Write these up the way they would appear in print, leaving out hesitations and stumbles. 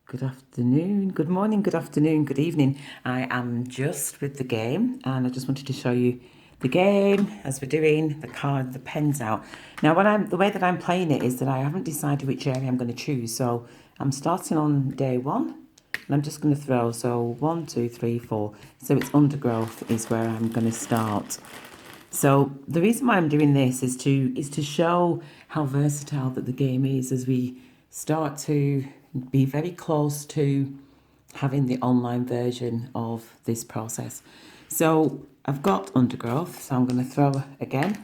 Good afternoon, good morning, good afternoon, good evening. I am just with the game and I just wanted to show you the game as we're doing the card, the pens out. Now the way that I'm playing it is that I haven't decided which area I'm going to choose. So I'm starting on day one and I'm just going to throw, so 1, 2, 3, 4. So it's undergrowth is where I'm going to start. So the reason why I'm doing this is to show how versatile that the game is as we start to be very close to having the online version of this process. So I've got undergrowth, so I'm going to throw again,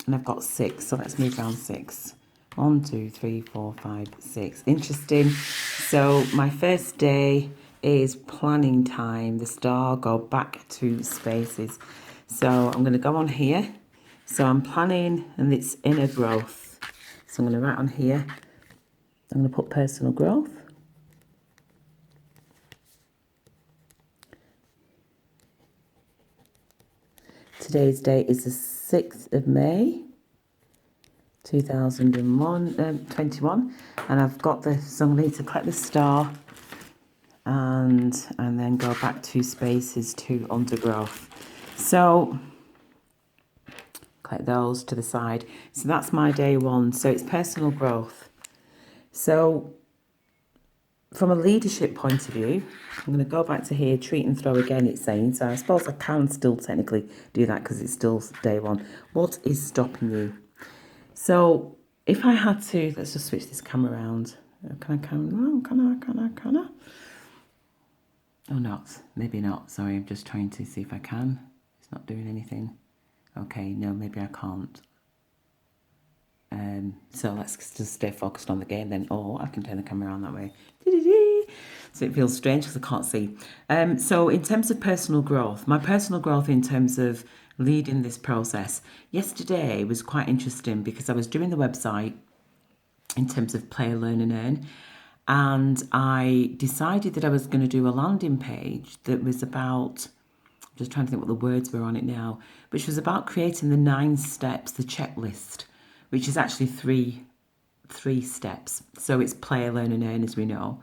and I've got 6. So let's move down 6. 1, 2, 3, 4, 5, 6. Interesting. So my first day is planning time. The star, go back to spaces. So I'm going to go on here. So I'm planning and it's inner growth. So I'm going to write on here. I'm going to put personal growth. Today's date is the 6th of May. 2021, and I've got the, so I need to collect the star and then go back 2 spaces to undergrowth. So collect those to the side. So that's my day 1. So it's personal growth. So from a leadership point of view, I'm going to go back to here, treat and throw again, it's saying. So I suppose I can still technically do that because it's still day 1. What is stopping you? So if I had to, let's just switch this camera around. Can I? Oh, not. Maybe not. Sorry, I'm just trying to see if I can. It's not doing anything. Okay, no, maybe I can't. So let's just stay focused on the game then. Or I can turn the camera on that way. So it feels strange because I can't see. So in terms of personal growth, my personal growth in terms of leading this process, yesterday was quite interesting because I was doing the website in terms of play, learn and earn. And I decided that I was going to do a landing page that was about, I'm just trying to think what the words were on it now, which was about creating the 9 steps, the checklist, which is actually three steps. So it's play, learn and earn, as we know.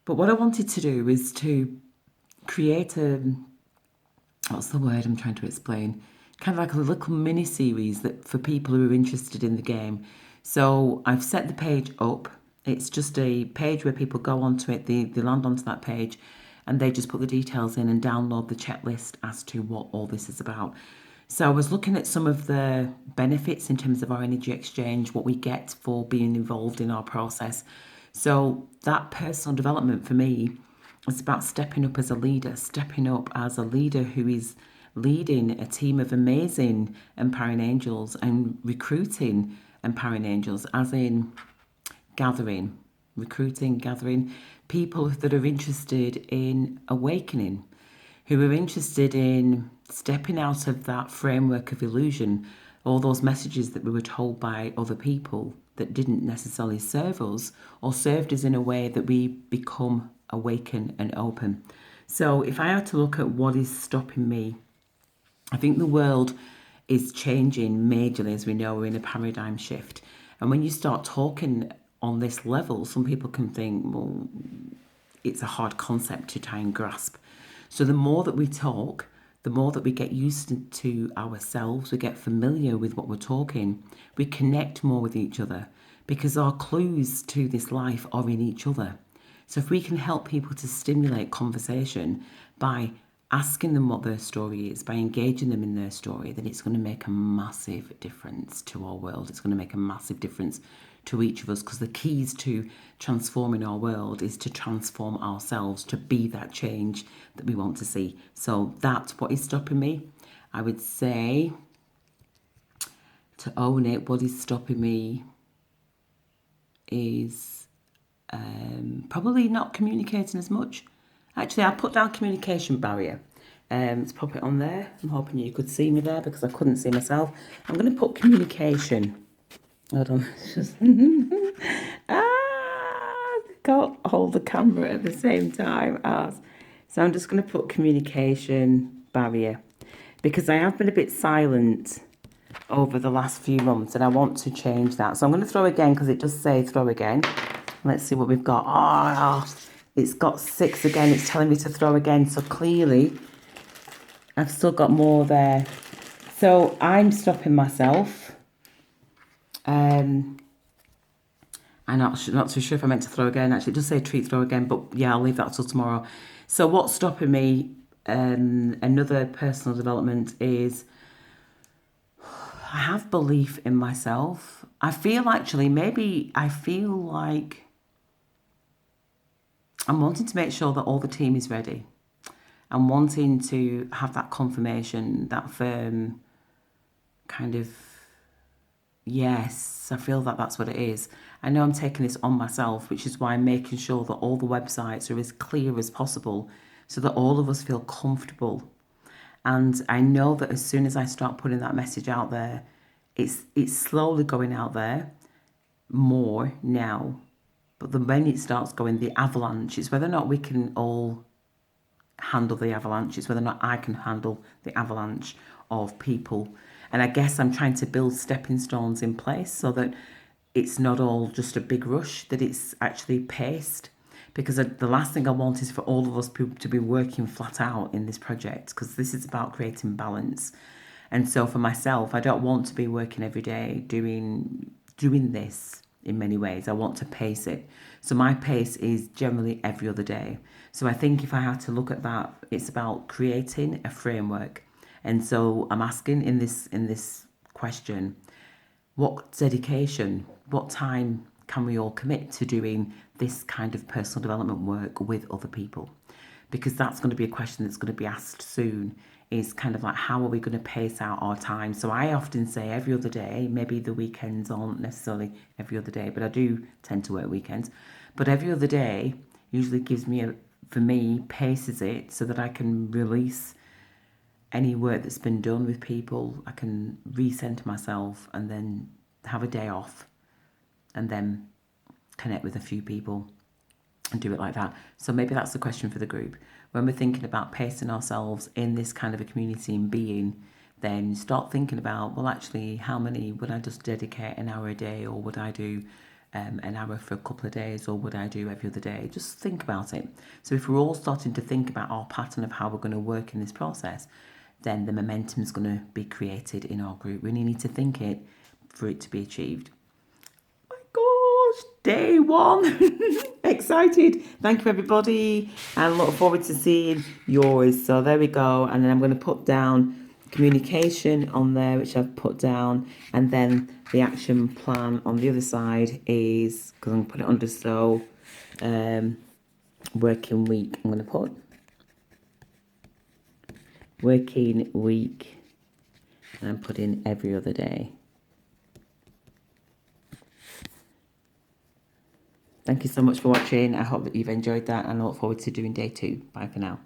But what I wanted to do is to create a, what's the word I'm trying to explain? Kind of like a little mini series that for people who are interested in the game. So I've set the page up. It's just a page where people go onto it, they land onto that page and they just put the details in and download the checklist as to what all this is about. So I was looking at some of the benefits in terms of our energy exchange, what we get for being involved in our process. So that personal development for me is about stepping up as a leader, stepping up as a leader who is leading a team of amazing empowering angels and recruiting empowering angels, as in gathering people that are interested in awakening, who are interested in stepping out of that framework of illusion, all those messages that we were told by other people that didn't necessarily serve us or served us in a way that we become awaken and open. So if I had to look at what is stopping me, I think the world is changing majorly. As we know, we're in a paradigm shift. And when you start talking on this level, some people can think, well, it's a hard concept to try and grasp. So the more that we talk, the more that we get used to ourselves, we get familiar with what we're talking, we connect more with each other because our clues to this life are in each other. So if we can help people to stimulate conversation by asking them what their story is, by engaging them in their story, then it's going to make a massive difference to our world. It's going to make a massive difference to each of us, because the keys to transforming our world is to transform ourselves, to be that change that we want to see. So that's what is stopping me. I would say, to own it, what is stopping me is probably not communicating as much. Actually, I'll put down communication barrier. Let's pop it on there. I'm hoping you could see me there because I couldn't see myself. I'm going to put communication. Hold on. Can't hold the camera at the same time as. So I'm just going to put communication barrier because I have been a bit silent over the last few months and I want to change that. So I'm going to throw again because it does say throw again. Let's see what we've got. Oh, it's got 6 again. It's telling me to throw again. So clearly, I've still got more there. So I'm stopping myself. I'm not too sure if I meant to throw again. Actually, it does say treat throw again, but yeah, I'll leave that till tomorrow. So what's stopping me, another personal development, is I have belief in myself. I feel like I'm wanting to make sure that all the team is ready. I'm wanting to have that confirmation, that firm kind of, yes, I feel that that's what it is. I know I'm taking this on myself, which is why I'm making sure that all the websites are as clear as possible so that all of us feel comfortable. And I know that as soon as I start putting that message out there, it's slowly going out there more now. But when it starts going, the avalanche, it's whether or not we can all handle the avalanche. It's whether or not I can handle the avalanche of people. And I guess I'm trying to build stepping stones in place so that it's not all just a big rush, that it's actually paced. Because the last thing I want is for all of us to be working flat out in this project, because this is about creating balance. And so for myself, I don't want to be working every day doing this in many ways. I want to pace it. So my pace is generally every other day. So I think if I had to look at that, it's about creating a framework. And so I'm asking in this question, what dedication, what time can we all commit to doing this kind of personal development work with other people? Because that's going to be a question that's going to be asked soon, is kind of like, how are we going to pace out our time? So I often say every other day. Maybe the weekends aren't necessarily every other day, but I do tend to work weekends. But every other day usually gives me, for me, paces it so that I can release any work that's been done with people. I can recenter myself and then have a day off and then connect with a few people and do it like that. So maybe that's the question for the group. When we're thinking about pacing ourselves in this kind of a community and being, then start thinking about, well, actually, how many would I just dedicate an hour a day, or would I do an hour for a couple of days, or would I do every other day? Just think about it. So if we're all starting to think about our pattern of how we're going to work in this process, then the momentum is going to be created in our group. We need to think it for it to be achieved. Gosh, day 1. Excited. Thank you, everybody. And look forward to seeing yours. So there we go. And then I'm going to put down communication on there, which I've put down. And then the action plan on the other side is, because I'm going to put it under, so working week. I'm going to put working week. And I'm putting every other day. Thank you so much for watching. I hope that you've enjoyed that, and I look forward to doing day 2. Bye for now.